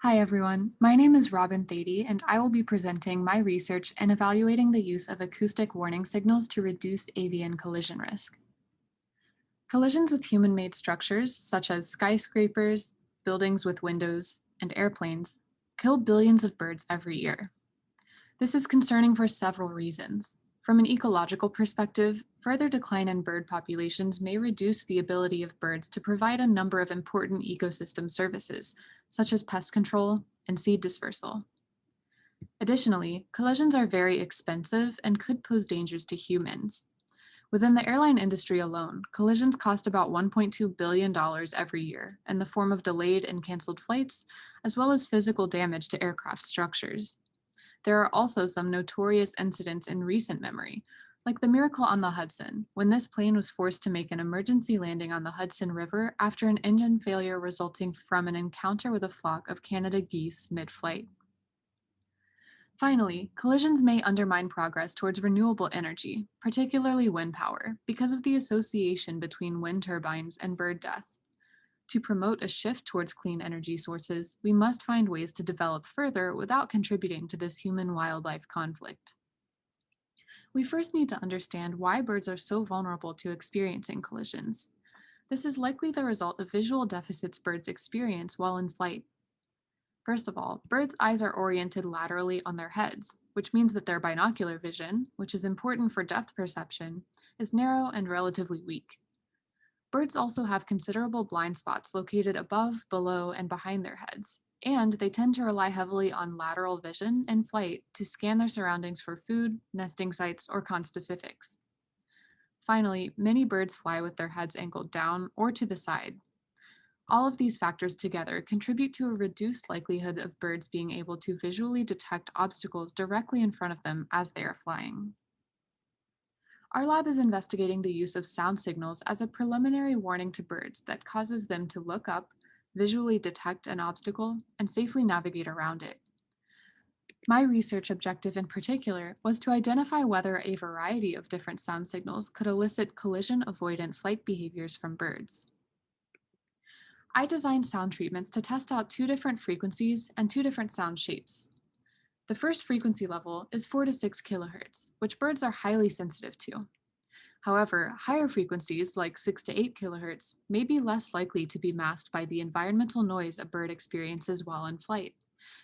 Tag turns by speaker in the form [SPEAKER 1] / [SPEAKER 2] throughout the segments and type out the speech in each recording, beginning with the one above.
[SPEAKER 1] Hi everyone, my name is Robin Thady and I will be presenting my research and evaluating the use of acoustic warning signals to reduce avian collision risk. Collisions with human-made structures, such as skyscrapers, buildings with windows, and airplanes, kill billions of birds every year. This is concerning for several reasons. From an ecological perspective, further decline in bird populations may reduce the ability of birds to provide a number of important ecosystem services, such as pest control and seed dispersal. Additionally, collisions are very expensive and could pose dangers to humans. Within the airline industry alone, collisions cost about $1.2 billion every year in the form of delayed and canceled flights, as well as physical damage to aircraft structures. There are also some notorious incidents in recent memory, like the Miracle on the Hudson, when this plane was forced to make an emergency landing on the Hudson River after an engine failure resulting from an encounter with a flock of Canada geese mid-flight. Finally, collisions may undermine progress towards renewable energy, particularly wind power, because of the association between wind turbines and bird death. To promote a shift towards clean energy sources, we must find ways to develop further without contributing to this human-wildlife conflict. We first need to understand why birds are so vulnerable to experiencing collisions. This is likely the result of visual deficits birds experience while in flight. First of all, birds' eyes are oriented laterally on their heads, which means that their binocular vision, which is important for depth perception, is narrow and relatively weak. Birds also have considerable blind spots located above, below, and behind their heads, and they tend to rely heavily on lateral vision in flight to scan their surroundings for food, nesting sites, or conspecifics. Finally, many birds fly with their heads angled down or to the side. All of these factors together contribute to a reduced likelihood of birds being able to visually detect obstacles directly in front of them as they are flying. Our lab is investigating the use of sound signals as a preliminary warning to birds that causes them to look up, visually detect an obstacle, and safely navigate around it. My research objective in particular was to identify whether a variety of different sound signals could elicit collision-avoidant flight behaviors from birds. I designed sound treatments to test out two different frequencies and two different sound shapes. The first frequency level is 4 to 6 kilohertz, which birds are highly sensitive to. However, higher frequencies, like 6 to 8 kilohertz, may be less likely to be masked by the environmental noise a bird experiences while in flight.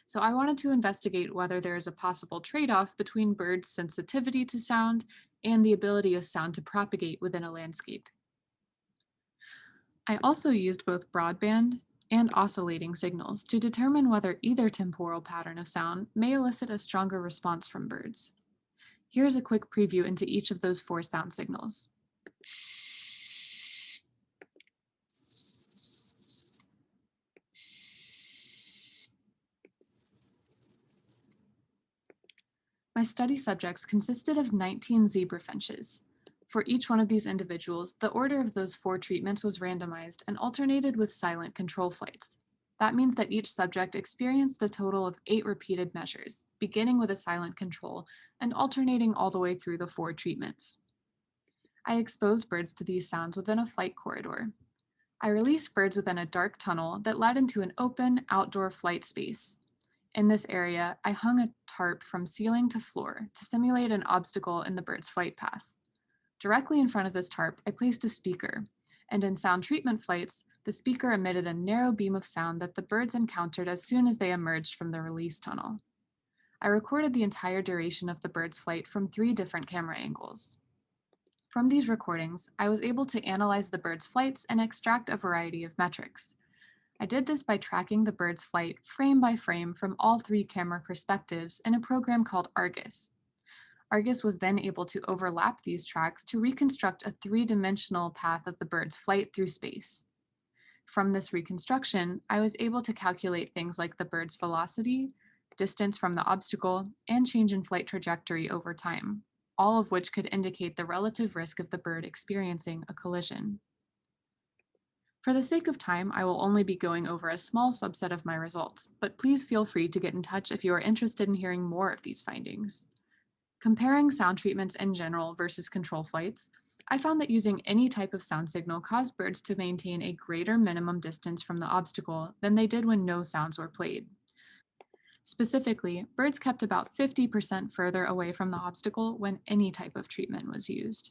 [SPEAKER 1] So I wanted to investigate whether there is a possible trade-off between birds' sensitivity to sound and the ability of sound to propagate within a landscape. I also used both broadband and oscillating signals to determine whether either temporal pattern of sound may elicit a stronger response from birds. Here's a quick preview into each of those four sound signals. My study subjects consisted of 19 zebra finches. For each one of these individuals, the order of those four treatments was randomized and alternated with silent control flights. That means that each subject experienced a total of 8 repeated measures, beginning with a silent control and alternating all the way through the 4 treatments. I exposed birds to these sounds within a flight corridor. I released birds within a dark tunnel that led into an open, outdoor flight space. In this area, I hung a tarp from ceiling to floor to simulate an obstacle in the bird's flight path. Directly in front of this tarp, I placed a speaker, and in sound treatment flights, the speaker emitted a narrow beam of sound that the birds encountered as soon as they emerged from the release tunnel. I recorded the entire duration of the bird's flight from 3 different camera angles. From these recordings, I was able to analyze the bird's flights and extract a variety of metrics. I did this by tracking the bird's flight frame by frame from all 3 camera perspectives in a program called Argus. Argus was then able to overlap these tracks to reconstruct a 3-dimensional path of the bird's flight through space. From this reconstruction, I was able to calculate things like the bird's velocity, distance from the obstacle, and change in flight trajectory over time, all of which could indicate the relative risk of the bird experiencing a collision. For the sake of time, I will only be going over a small subset of my results, but please feel free to get in touch if you are interested in hearing more of these findings. Comparing sound treatments in general versus control flights, I found that using any type of sound signal caused birds to maintain a greater minimum distance from the obstacle than they did when no sounds were played. Specifically, birds kept about 50% further away from the obstacle when any type of treatment was used.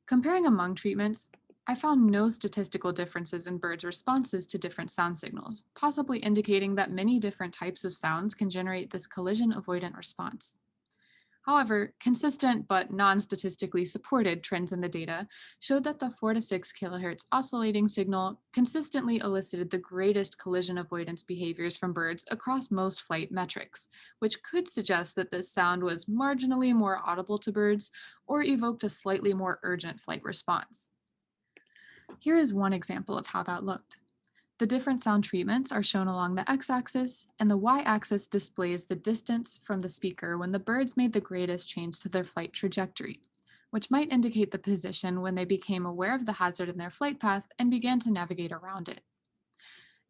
[SPEAKER 1] Comparing among treatments, I found no statistical differences in birds' responses to different sound signals, possibly indicating that many different types of sounds can generate this collision-avoidant response. However, consistent but non-statistically supported trends in the data showed that the 4 to 6 kHz oscillating signal consistently elicited the greatest collision avoidance behaviors from birds across most flight metrics, which could suggest that this sound was marginally more audible to birds or evoked a slightly more urgent flight response. Here is one example of how that looked. The different sound treatments are shown along the x-axis, and the y-axis displays the distance from the speaker when the birds made the greatest change to their flight trajectory, which might indicate the position when they became aware of the hazard in their flight path and began to navigate around it.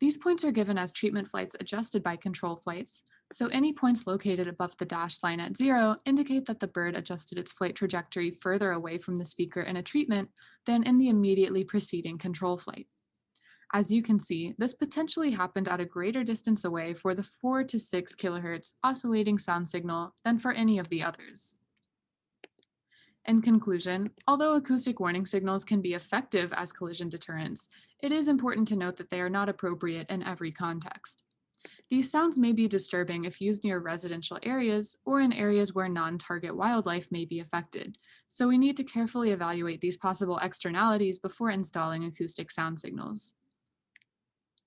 [SPEAKER 1] These points are given as treatment flights adjusted by control flights, so any points located above the dashed line at 0 indicate that the bird adjusted its flight trajectory further away from the speaker in a treatment than in the immediately preceding control flight. As you can see, this potentially happened at a greater distance away for the 4 to 6 kHz oscillating sound signal than for any of the others. In conclusion, although acoustic warning signals can be effective as collision deterrents, it is important to note that they are not appropriate in every context. These sounds may be disturbing if used near residential areas or in areas where non-target wildlife may be affected, so we need to carefully evaluate these possible externalities before installing acoustic sound signals.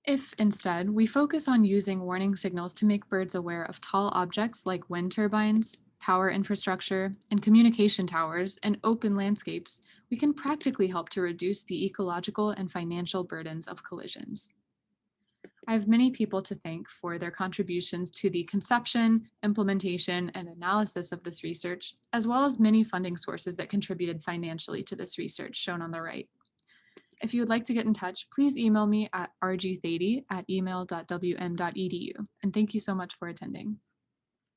[SPEAKER 1] If, instead, we focus on using warning signals to make birds aware of tall objects like wind turbines, power infrastructure, and communication towers in open landscapes, we can practically help to reduce the ecological and financial burdens of collisions. I have many people to thank for their contributions to the conception, implementation, and analysis of this research, as well as many funding sources that contributed financially to this research shown on the right. If you would like to get in touch, please email me at rgthady@email.wm.edu. And thank you so much for attending.